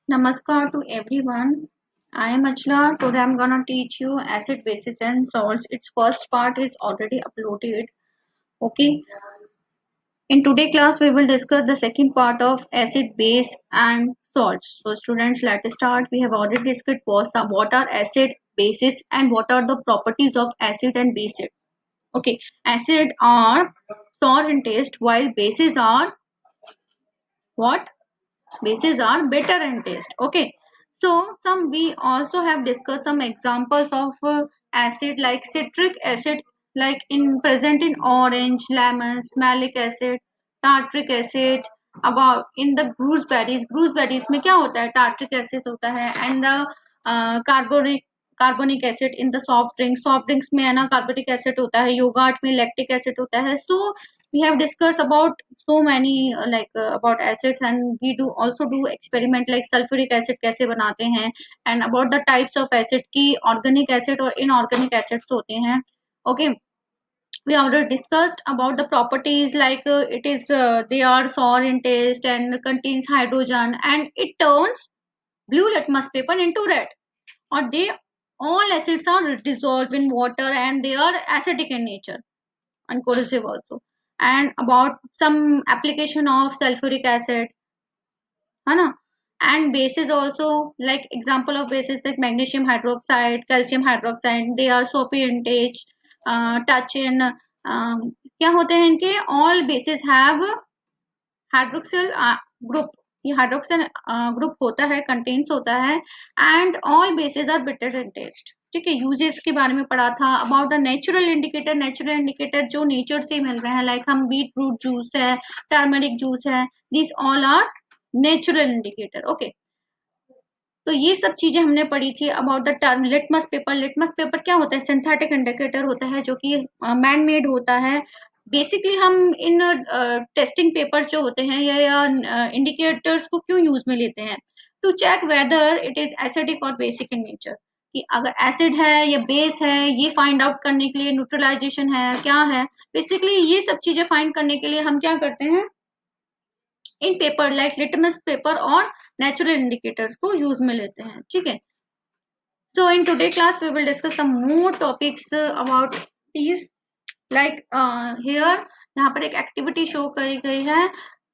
Namaskar to everyone. I am Achla. Today I'm gonna teach you acid, bases, and salts. Its first part is already uploaded. Okay. In today's class, we will discuss the second part of acid, base, and salts. So, students, let's start. We have already discussed what are acid, bases, and what are the properties of acid and base. Okay. Acid are sour in taste, while bases are what? Bases are better in taste. Okay, so some we also have discussed some examples of acid like citric acid, like in present in orange, lemons, malic acid, tartric acid. About in the gooseberries में क्या होता है, tartric acid होता है, and the carbonic acid in the soft drinks में है ना carbonic acid होता है, योगर्ट में लैक्टिक एसिड होता है. सो we have discussed about so many about acids, and we do also do experiment like sulfuric acid कैसे बनाते हैं, and about the types of acid की organic acid और inorganic acids होते हैं. Okay, we already discussed about the properties like it is they are sour in taste and contains hydrogen, and it turns blue litmus paper into red, or they all acids are dissolved in water and they are acidic in nature and corrosive also. And about some application of sulfuric acid, है ना. And bases also, like example of bases like magnesium hydroxide, calcium hydroxide, they are soapy in taste, touch in क्या होते हैं इनके, all bases have hydroxyl group. ये hydroxyl group होता है, contains होता है, and all bases are bitter in taste. ठीक है, यूजेस के बारे में पढ़ा था. अबाउट द नेचुरल इंडिकेटर जो नेचर से मिल रहे हैं, लाइक हम बीट रूट जूस है, टर्मरिक जूस है, this all are natural indicator. Okay, तो ये सब चीजें हमने पढ़ी थी. About the term litmus paper. Litmus paper क्या होता है, सिंथेटिक इंडिकेटर होता है जो कि मैन मेड होता है. बेसिकली हम इन टेस्टिंग पेपर्स जो होते हैं या इंडिकेटर्स को क्यों यूज में लेते हैं, to check whether it is acidic और बेसिक इन नेचर, कि अगर एसिड है या बेस है, ये फाइंड आउट करने के लिए, न्यूट्रलाइजेशन है क्या है, बेसिकली ये सब चीजें फाइंड करने के लिए हम क्या करते हैं, इन पेपर लाइक लिटमस पेपर और नेचुरल इंडिकेटर्स को यूज में लेते हैं. ठीक है, so in today class we will discuss some more topics about these. Like here यहाँ पर एक एक्टिविटी शो करी गई है.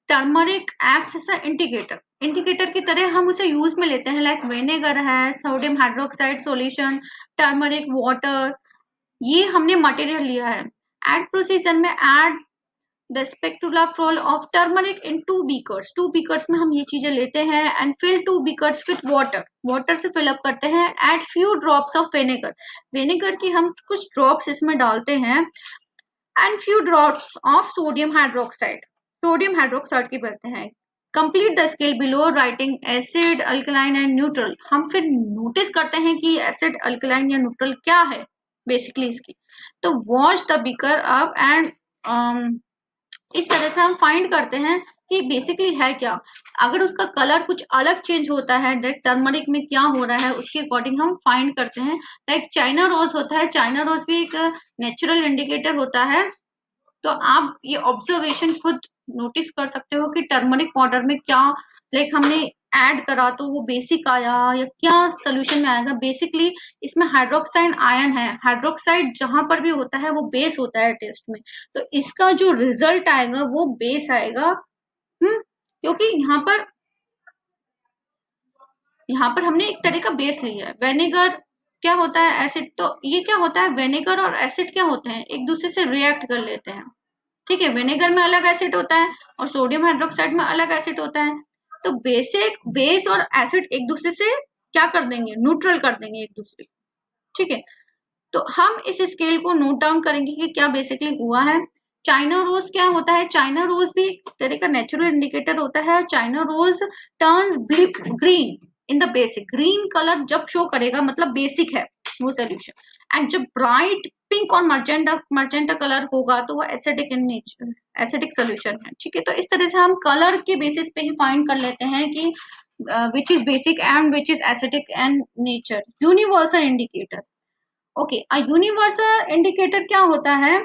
Turmeric acts as a indicator. Indicator की तरह हम उसे यूज में लेते हैं, लाइक विनेगर है, sodium hydroxide solution, turmeric water, ये हमने मटेरियल लिया है. एड प्रोसीजर में add the spatula full of turmeric in 2 beakers. 2 beakers में हम ये चीजें लेते हैं and fill 2 beakers with water. Water से फिल अप करते हैं. Add few drops of vinegar. Vinegar की हम कुछ ड्रॉप्स इसमें डालते हैं, and few drops of sodium hydroxide. Sodium hydroxide की कहते हैं. Complete the scale below writing acid, alkaline and neutral. हम फिर नोटिस करते हैं कि एसिड, अल्कलाइन या न्यूट्रल क्या है बेसिकली इसकी. तो wash the beaker up and इस तरह से हम फाइंड करते हैं कि बेसिकली है क्या. अगर उसका कलर कुछ अलग चेंज होता है, लाइक टर्मरिक में क्या हो रहा है, उसके अकॉर्डिंग हम फाइंड करते हैं. लाइक चाइना रोज होता है, चाइना रोज भी एक नेचुरल इंडिकेटर होता है. तो आप ये ऑब्जर्वेशन खुद नोटिस कर सकते हो कि टर्मरिक पाउडर में क्या, लाइक हमने ऐड करा तो वो बेसिक आया या क्या सोल्यूशन में आएगा. बेसिकली इसमें हाइड्रोक्साइड आयन है. हाइड्रोक्साइड जहां पर भी होता है वो बेस होता है टेस्ट में, तो इसका जो रिजल्ट आएगा वो बेस आएगा. क्योंकि यहाँ पर हमने एक तरह का बेस लिया है. वेनेगर क्या होता है, एसिड. तो ये क्या होता है, वेनेगर और एसिड क्या होते हैं, एक दूसरे से रिएक्ट कर लेते हैं. ठीक है, विनेगर में अलग एसिड होता है और सोडियम हाइड्रोक्साइड में अलग एसिड होता है. तो बेस और एसिड एक दूसरे से क्या कर देंगे, न्यूट्रल कर देंगे एक दूसरे को. ठीक है, तो हम इस स्केल को नोट डाउन करेंगे कि क्या बेसिकली हुआ है. चाइना रोज क्या होता है, चाइना रोज भी एक तरह का नेचुरल इंडिकेटर होता है. China rose turns green in the basic. Green colour जब शो करेगा मतलब बेसिक है वो सोल्यूशन. एंड जब ब्राइट पिंक और मर्जेंटा कलर होगा तो वो acidic in nature, acidic solution है. ठीक है, तो इस तरह से हम कलर के बेसिस पे ही फाइंड कर लेते हैं कि which is basic and which is acidic and nature. Universal indicator. Okay, a universal indicator क्या होता है,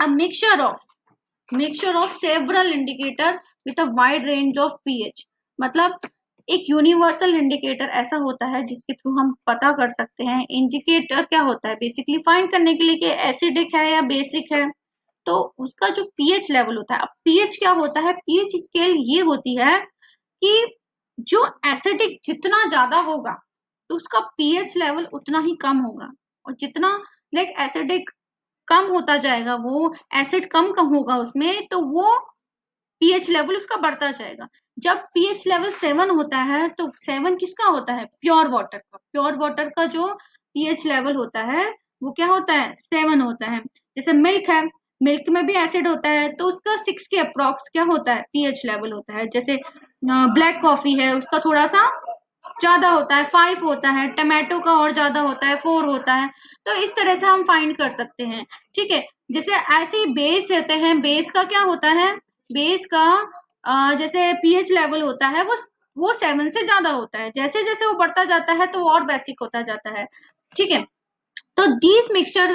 a mixture of several indicator with a wide range of pH. मतलब एक यूनिवर्सल इंडिकेटर ऐसा होता है जिसके थ्रू हम पता कर सकते हैं। इंडिकेटर क्या होता है, बेसिकली फाइंड करने के लिए कि एसिडिक है या बेसिक है, तो उसका जो पीएच लेवल होता है। अब पीएच क्या होता है, पीएच स्केल ये होती है कि जो एसिडिक जितना ज्यादा होगा तो उसका पीएच लेवल उतना ही कम होगा, और जितना लाइक एसिडिक कम होता जाएगा, वो एसिड कम कम होगा उसमें, तो वो पीएच लेवल उसका बढ़ता जाएगा। जब पीएच लेवल 7 होता है, तो 7 किसका होता है, प्योर वाटर का। प्योर वाटर का जो पीएच लेवल होता है वो क्या होता है, 7 होता है। जैसे मिल्क है, मिल्क में भी एसिड होता है, तो उसका 6 के अप्रॉक्स क्या होता है, पीएच लेवल होता है। जैसे ब्लैक कॉफी है, उसका थोड़ा सा ज्यादा होता है, 5 होता है। टमाटो का और ज्यादा होता है, 4 होता है। तो इस तरह से हम फाइंड कर सकते हैं, ठीक है। जैसे ऐसे ही बेस होते हैं, बेस का क्या होता है, बेस का जैसे पीएच लेवल होता है वो 7 से ज्यादा होता है। जैसे जैसे वो बढ़ता जाता है तो वो और बेसिक होता जाता है, ठीक है। तो these mixture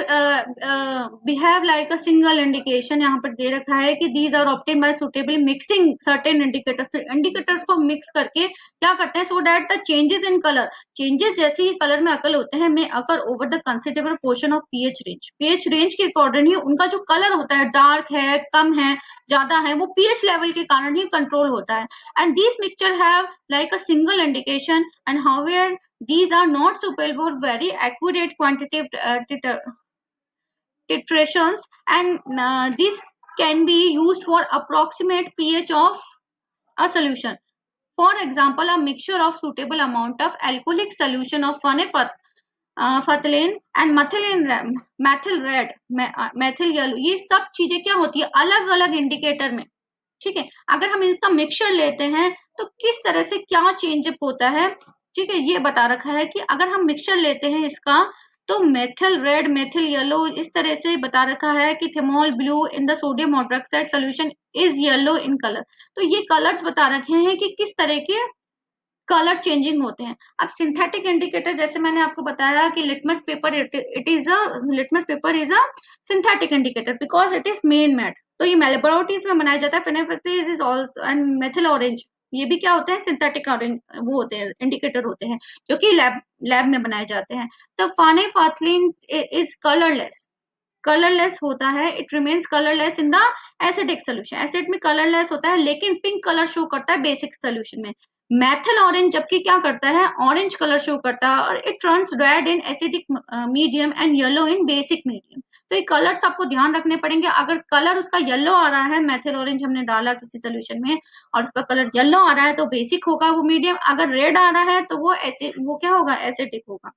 we have like a single indication, यहाँ पर दे रखा है कि these are obtained by suitably mixing certain indicators। indicators को मिक्स करके क्या करते हैं, so that the changes in color, changes जैसे ही कलर में अकल होते हैं, में occur over the considerable portion of pH range। pH range के अकॉर्डिंग ही उनका जो कलर होता है, डार्क है, कम है, ज्यादा है, वो pH लेवल के कारण ही कंट्रोल होता है। and these mixture have like a single indication, and however these are not suitable for very accurate quantitative titrations, and this can be used for approximate pH of a solution. For example, a mixture of suitable amount of alcoholic solution of phthalate and methyl red, methyl yellow, ये सब चीजें क्या होती है, अलग अलग indicator में, ठीक है। अगर हम इसका मिक्सचर लेते हैं तो किस तरह से क्या चेंजअप होता है, ठीक है, ये बता रखा है कि अगर हम मिक्सचर लेते हैं इसका, तो मेथिल रेड, मेथिल येलो, इस तरह से बता रखा है कि thymol blue in the sodium hydroxide solution is yellow in colour. तो ये कलर्स बता रखे हैं कि किस तरह के कलर चेंजिंग होते हैं। अब सिंथेटिक इंडिकेटर, जैसे मैंने आपको बताया कि litmus paper, it is a litmus paper is a synthetic indicator because it is man made. तो ये लेबोरेटरीज में बनाया जाता है। Phenolphthalein is also and methyl orange, ये भी क्या होते हैं, सिंथेटिक ऑरेंज वो होते हैं, इंडिकेटर होते हैं, जो कि लैब में बनाए जाते हैं। तो फानेफाथलिन इज कलरलेस, कलरलेस होता है, it remains colourless in the acidic solution. Acid में कलरलेस होता है लेकिन पिंक कलर शो करता है बेसिक सोल्यूशन में। मेथल ऑरेंज जबकि क्या करता है, ऑरेंज कलर शो करता है, और it turns red in acidic medium and yellow in basic medium. तो ये कलर्स आपको ध्यान रखने पड़ेंगे। अगर कलर उसका येलो आ रहा है, मेथल ऑरेंज हमने डाला किसी सोल्यूशन में और उसका कलर येलो आ रहा है, तो बेसिक होगा वो मीडियम। अगर रेड आ रहा है तो वो क्या होगा, एसिडिक होगा।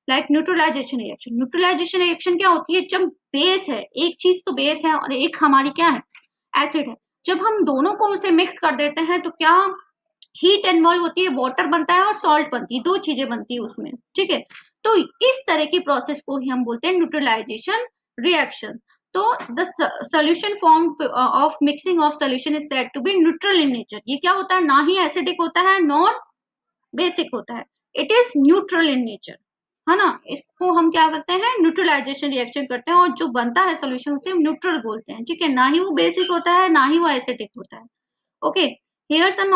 Like neutralisation reaction, neutralisation reaction क्या होती है, जब बेस है, एक चीज तो बेस है और एक हमारी क्या है, एसिड है। जब हम दोनों को उसे मिक्स कर देते हैं तो क्या हीट इन्वॉल्व होती है, वाटर बनता है और सॉल्ट बनती है, दो चीजें बनती है उसमें, ठीक है। तो इस तरह की प्रोसेस को ही हम बोलते हैं न्यूट्रलाइजेशन रिएक्शन। तो the solution form of mixing of solution is said to be neutral in nature. ये क्या होता है, ना ही एसिडिक होता है नॉर बेसिक होता है, it is neutral in nature, है ना। इसको हम क्या करते हैं, न्यूट्रलाइजेशन रिएक्शन करते हैं, और जो बनता है सोल्यूशन उसे हम न्यूट्रल बोलते हैं, ठीक है। ना ही वो बेसिक होता है, ना ही वो एसिडिक होता है। ओके, हियर सम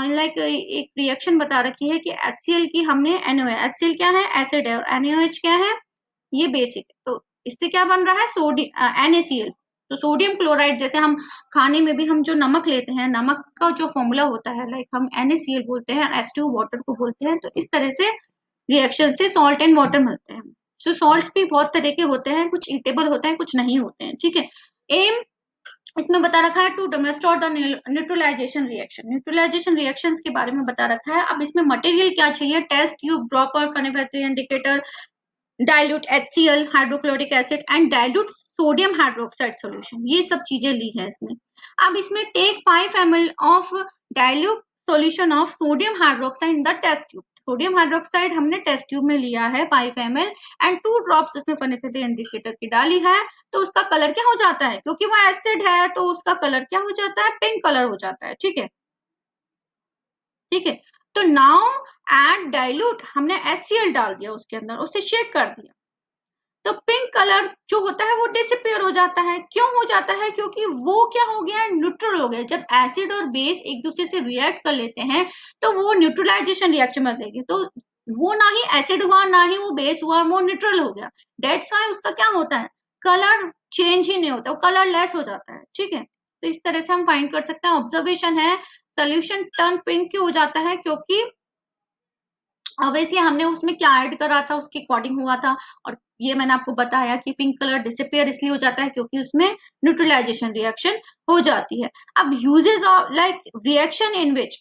लाइक एक रिएक्शन बता रखी है कि HCl की हमने NaOH, HCl क्या है, एसिड है, और NaOH क्या है, ये बेसिक है। तो इससे क्या बन रहा है, सोडियम NaCl। तो सोडियम क्लोराइड, जैसे हम खाने में भी हम जो नमक लेते हैं, नमक का जो फॉर्मूला होता है, लाइक हम NaCl बोलते हैं, H2O वाटर को बोलते हैं। तो इस तरह से रिएक्शन से सॉल्ट एंड वाटर मिलते हैं। सो सॉल्ट्स भी बहुत तरह के होते हैं, कुछ ईटेबल होते हैं, कुछ नहीं होते हैं, ठीक है। एम इसमें बता रखा है to demonstrate the neutralisation reaction. Neutralisation reactions के बारे में बता रखा है। अब इसमें मटेरियल क्या चाहिए, test tube, dropper, phenolphthalein indicator, dilute HCl hydrochloric acid and dilute sodium hydroxide solution, ये सब चीजें ली है इसमें। अब इसमें take 5 ml of dilute solution of sodium hydroxide in the test tube. Sodium hydroxide हमने टेस्ट ट्यूब में लिया है 5 ml, एंड 2 ड्रॉप्स इसमें फेनेफेथ्री इंडिकेटर की डाली है। तो उसका कलर क्या हो जाता है, क्योंकि वो एसिड है तो उसका कलर क्या हो जाता है, पिंक कलर हो जाता है, ठीक है, ठीक है। तो नाउ एड डाइल्यूट, हमने HCl डाल दिया उसके अंदर, उसे शेक कर दिया। तो पिंक कलर जो होता है वो डिसअपियर हो जाता है। क्यों हो जाता है? क्योंकि वो क्या हो गया, न्यूट्रल हो गया। जब एसिड और बेस एक दूसरे से रिएक्ट कर लेते हैं तो वो न्यूट्रलाइजेशन रिएक्शन में देगी, तो वो ना ही एसिड हुआ ना ही वो बेस हुआ, वो न्यूट्रल हो गया। डेट्स वाई उसका क्या होता है, कलर चेंज ही नहीं होता, वो कलर लेस हो जाता है। ठीक है, तो इस तरह से हम फाइंड कर सकते हैं। ऑब्जर्वेशन है, सोल्यूशन टर्न पिंक क्यों हो जाता है, क्योंकि ऑब्वियसली हमने उसमें क्या ऐड करा था उसके अकॉर्डिंग हुआ था। और ये मैंने आपको बताया कि पिंक कलर डिसअपियर इसलिए हो जाता है क्योंकि उसमें न्यूट्रलाइजेशन रिएक्शन हो जाती है। अब uses of like reaction in which,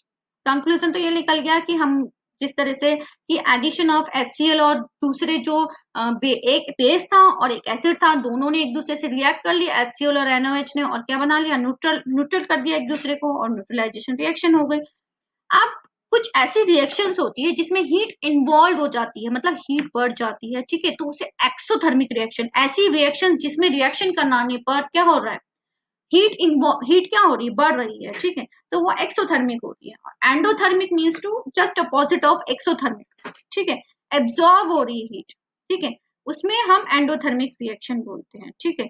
conclusion तो ये निकल गया कि हम जिस तरह से कि एडिशन ऑफ HCl और दूसरे जो एक बेस था और एक एसिड था, दोनों ने एक दूसरे से रिएक्ट कर लिया, HCl और NOH ने, और क्या बना लिया, न्यूट्रल न्यूट्रल कर दिया एक दूसरे को, और न्यूट्रलाइजेशन रिएक्शन हो गई। अब कुछ ऐसी रिएक्शंस होती है जिसमें हीट इन्वॉल्व हो जाती है, मतलब हीट बढ़ जाती है। ठीक है, तो उसे एक्सोथर्मिक रिएक्शन, ऐसी रिएक्शन जिसमें रिएक्शन कराने पर क्या हो रहा है, हीट क्या हो रही है, बढ़ रही है। ठीक है, तो वो एक्सोथर्मिक होती है। और endothermic means to just opposite of exothermic. ठीक है, एब्जॉर्ब हो रही है हीट। ठीक है, उसमें हम एंडोथर्मिक रिएक्शन बोलते हैं। ठीक है,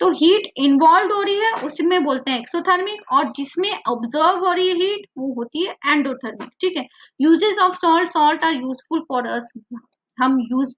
तो हीट इन्वॉल्व हो रही है उसमें बोलते हैं एक्सोथर्मिक, और जिसमें ऑब्जर्व हो रही है हीट वो होती है एंडोथर्मिक। ठीक है, uses of salt, salt are useful for us, हम use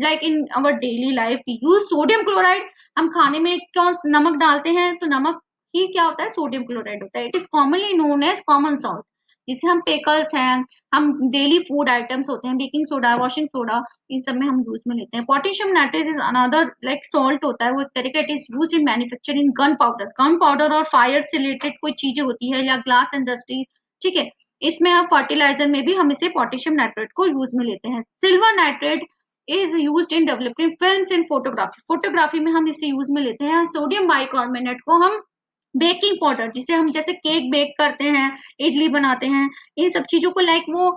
like in our daily life use sodium chloride. हम खाने में कौन नमक डालते हैं, तो नमक ही क्या होता है, सोडियम क्लोराइड होता है। It is commonly known as common salt, जिसे हम पेकल्स हैं, हम डेली फूड आइटम्स होते हैं, बेकिंग सोडा, वॉशिंग सोडा, इन सब में हम यूज में लेते हैं। Potassium nitrate is another like salt होता है, वो एक तरह का, it is use in manufacturing gun powder, gun powder और फायर से रिलेटेड कोई चीजें होती है, या ग्लास इंडस्ट्री। ठीक है, इसमें हम फर्टिलाइजर में भी हम इसे पोटेशियम नाइट्रेट को यूज में लेते हैं। Silver nitrate is use in developing films in photography, photography में हम इसे यूज में लेते हैं। सोडियम बाइकार्बोनेट को हम बेकिंग पाउडर, जिसे हम जैसे केक बेक करते हैं, इडली बनाते हैं, इन सब चीजों को लाइक वो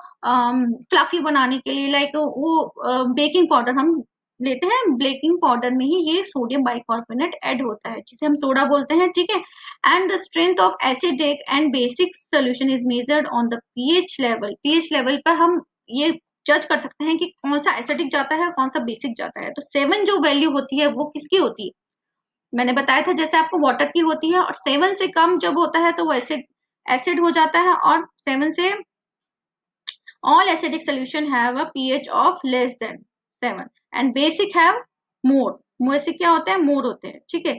फ्लफी बनाने के लिए लाइक वो बेकिंग पाउडर हम लेते हैं। बेकिंग पाउडर में ही ये सोडियम बाइकार्बोनेट ऐड होता है, जिसे हम सोडा बोलते हैं। ठीक है, and the strength of acidic and basic solution is measured on the pH level, pH level पर हम ये जज कर सकते हैं कि कौन सा एसिडिक जाता है कौन सा बेसिक जाता है। तो 7 जो वैल्यू होती है वो किसकी होती है, मैंने बताया था जैसे आपको वाटर की होती है, और 7 से कम जब होता है तो वो एसिड एसिड हो जाता है, और 7 से all acidic solution have a pH of less than 7 and basic have more, basic क्या होता है, more होते हैं। ठीक है,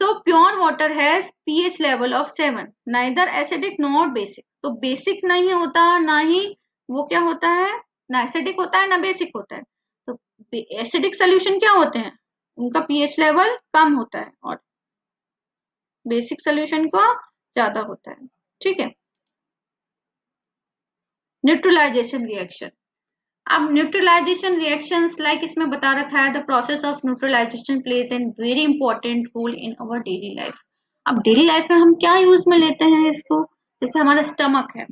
so pure water has pH level of 7, neither acidic nor basic, तो basic नहीं होता ना ही वो क्या होता है, ना acidic होता है ना basic होता है। तो acidic solution क्या होते हैं, उनका pH लेवल कम होता है, और बेसिक सोल्यूशन का ज्यादा होता है। ठीक है, न्यूट्रलाइजेशन रिएक्शन। अब न्यूट्रलाइजेशन रिएक्शंस लाइक इसमें बता रखा है, the process of neutralisation plays an very important role in our daily life. अब डेली लाइफ में हम क्या यूज में लेते हैं इसको, जैसे हमारा स्टमक है,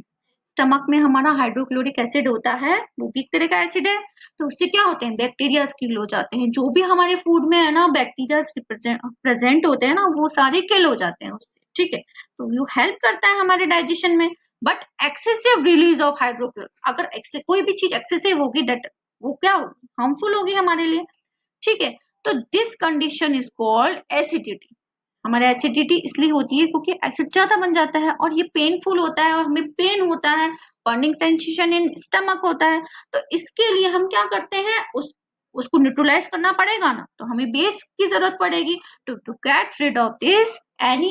स्टमक में हमारा हाइड्रोक्लोरिक एसिड होता है, वो भी एक तरह का एसिड है। तो उससे क्या होते हैं, बैक्टीरिया किल हो जाते हैं, जो भी हमारे फूड में है ना बैक्टीरिया प्रेजेंट होते हैं ना, वो सारे किल हो जाते हैं उससे। ठीक है, तो वो हेल्प करता है हमारे डाइजेशन में। बट एक्सेसिव रिलीज ऑफ हाइड्रोक्लोर, अगर कोई भी चीज एक्सेसिव होगी दैट वो क्या होगी, हार्मफुल होगी हमारे लिए। ठीक है, तो this condition is called acidity. हमारे एसिडिटी इसलिए होती है क्योंकि एसिड ज्यादा बन जाता है, और ये पेनफुल होता है, और हमें पेन होता है, बर्निंग सेंसेशन इन स्टमक होता है। तो इसके लिए हम क्या करते हैं, उसको न्यूट्रलाइज करना पड़ेगा ना, तो हमें बेस की जरूरत पड़ेगी। To get rid of this any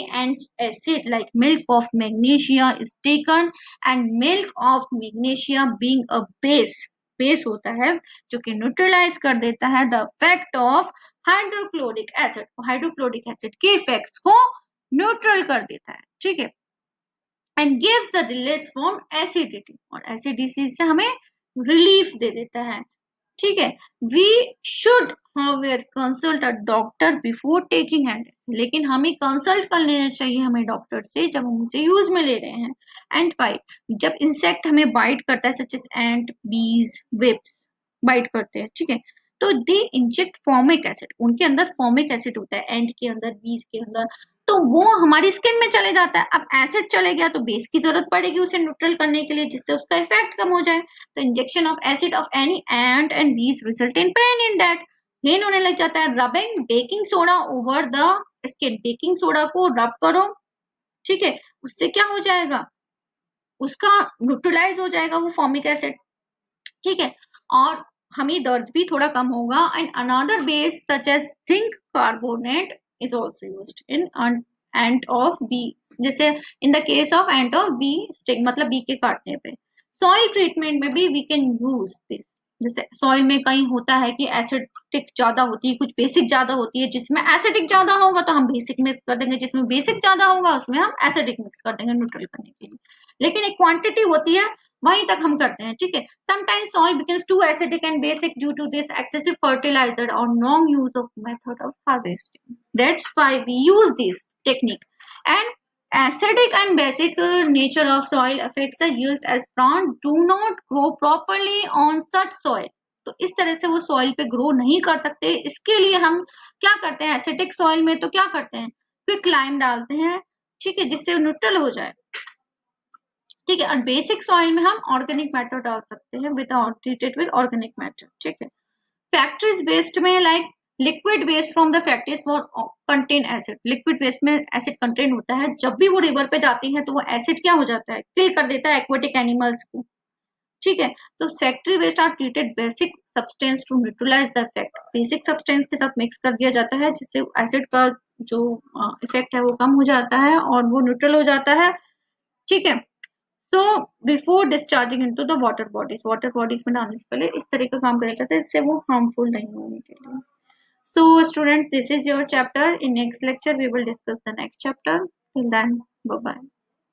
acid like milk of magnesia is taken, and milk of magnesia being a base होता है जो कि न्यूट्रलाइज कर देता है the effect of hydrochloric acid, hydrochloric acid के इफेक्ट्स को न्यूट्रल कर देता है। ठीक है, and gives the release from acidity, और एसिडिटी से हमें रिलीफ दे देता है। ठीक है, we should however consult a doctor before taking hand, लेकिन हमें कंसल्ट कर लेना चाहिए हमें डॉक्टर से जब हम उसे यूज में ले रहे हैं। एंड बाइट, जब इंसेक्ट हमें बाइट करता है, सच एज एंट, बीज, वेब्स बाइट करते हैं। ठीक है, तो दे इंजेक्ट फॉर्मिक एसिड, उनके अंदर फॉर्मिक एसिड होता है, एंट के अंदर, बीज के अंदर, तो वो हमारी स्किन में चले जाता है। अब एसिड चले गया तो बेस की जरूरत पड़ेगी उसे न्यूट्रल करने के लिए, जिससे उसका इफेक्ट कम हो जाए। तो injection of acid of any ant and bee result in pain in that, रेन होने लग जाता है। Rubbing baking soda over the skin, baking soda को रब करो, ठीक है, उससे क्या हो जाएगा, उसका न्यूट्रलाइज हो जाएगा वो फॉर्मिक एसिड, ठीक है, और हमें दर्द भी थोड़ा कम होगा। And another base such as zinc carbonate is also used in ant of bee, जैसे in the case of ant of bee sting, मतलब बी के काटने पे। सॉइल ट्रीटमेंट में भी वी कैन यूज दिस, जैसे सॉइल में कहीं होता है कि एसिडिक ज्यादा होती है, कुछ बेसिक ज्यादा होती है, जिसमें एसिडिक ज्यादा होगा तो हम बेसिक मिक्स कर देंगे, जिसमें बेसिक ज्यादा होगा उसमें हम एसिडिक मिक्स कर देंगे न्यूट्रल करने के लिए। लेकिन एक क्वांटिटी होती है, वहीं तक हम करते हैं, ठीक है। Sometimes soil becomes too acidic and basic due to this excessive fertilizer or wrong use of method of harvesting. That's why we use this technique. And acidic and basic nature of soil affects the yields as plants do not grow properly on such soil. तो इस तरह से वो soil पे grow नहीं कर सकते। इसके लिए हम क्या करते हैं, एसिडिक सॉइल में तो क्या करते हैं, क्विक लाइम डालते हैं, ठीक है, जिससे न्यूट्रल हो जाए, ठीक है। और बेसिक सॉइल में हम ऑर्गेनिक मैटर डाल सकते हैं without treated with organic matter, ठीक है। फैक्ट्रीज वेस्ट में like liquid waste from the factories contain acid, liquid waste में एसिड कंटेन होता है, जब भी वो रिवर पे जाती है तो वो एसिड क्या हो जाता है, किल कर देता है एक्वेटिक एनिमल्स को, ठीक है। तो factory waste are treated basic substance to neutralise the effect, basic substance के साथ मिक्स कर दिया जाता है जिससे एसिड का जो इफेक्ट है वो कम हो जाता है और वो न्यूट्रल हो जाता है, ठीक है। तो before discharging into the water bodies में डालने से पहले इस तरह का काम करा जाता है, इससे वो हार्मफुल नहीं होने के लिए। So students, this is your chapter. In next lecture we will discuss the next chapter. Till then, bye bye.